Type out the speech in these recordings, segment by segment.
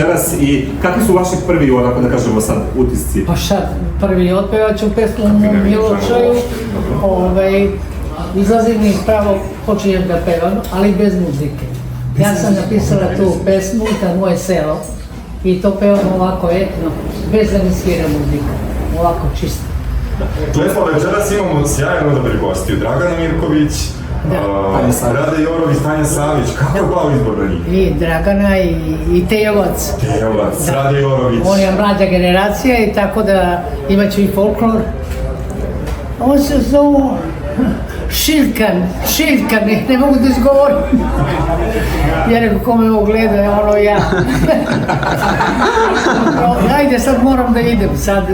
večeras i kakvi su vaši prvi, onako da kažemo sad, utisci? Pa šta, prvi otpevaću pesmu Milošaju, izlazim i pravo počinjem da pevam, ali bez muzike. Ja sam napisala tu pesmu, to moje selo, i to pevam ovako etno, bez da mi svira muzika, ovako čisto. Lepo, večeras imamo sjajno odabir gostiju, Dragana Mirković, Rade Jorović, Tanja Savić, kako je pao izbor na njih? I Dragana i Tejovac. Tejovac, Rade Jorović. On je mlađa generacija i tako da imaću i folklor. On se zovu Šiljkan, ne mogu da izgovorim. Ja rekao, ko me ovo gleda, ono ja. Ajde, sad moram da idem, sad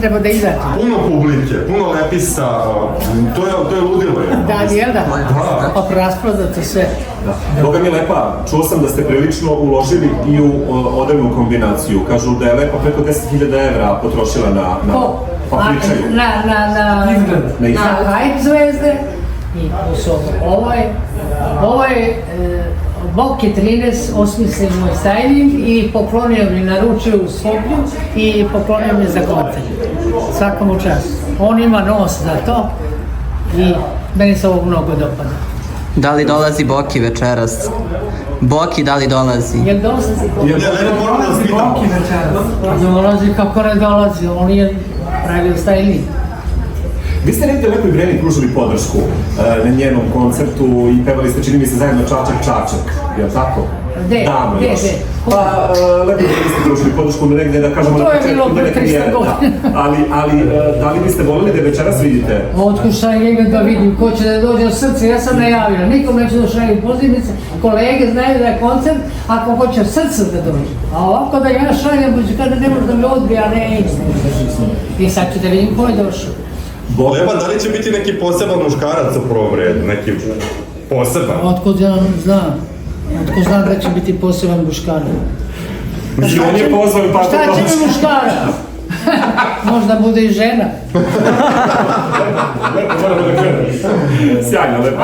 treba da izađem. Puno publike, puno lepisa, to je ludilo. Da, jel da? Pa rasprodato sve. Boga mi lepa, čuo sam da ste prilično uložili i u odevnu kombinaciju. Kažu da je lepa preko 10.000 evra potrošila na pričaju. Na Hype zvezde. I ovaj Boki 13 osmislio moj styling i poklonio mi, naručio u Skoplju i poklonio mi za koncert. Svakom u čast. On ima nos za to i meni se ovo mnogo dopada. Da li dolazi Boki večeras? Boki, da li dolazi? Jel dolazi? Boki večeras. Dolazi kako ne dolazi, on je pravio styling. Vi ste negdje Lepoj Breni pružili podršku na njenom koncertu i pevali ste, čini mi se, zajedno Čačak, je li tako? Davno još. Pa, Lepoj Breni ste pružili podršku negdje, da kažemo, na početku njene karijere. Ali, da li biste voljeli da večeras vidite? Otkud šta je da vidim, ko će da dođe od srca, ja sam najavila, nikom neće da šalju pozivnice, kolege znaju da je koncert, ako hoće od srca da dođe. A ovako da ja šaljem, kada ne može da me odbija, ne ići. I sad ćete vidim ko je došao. Lepa, da li će biti neki poseban muškarac u prvom redu, neki poseban? Otkud ja znam? Otkud znam da će biti poseban muškarac? On je pozvan pa... Šta će mi muškarac? Možda bude i žena. Lepo, moram da kažem. Sjajno, lepo.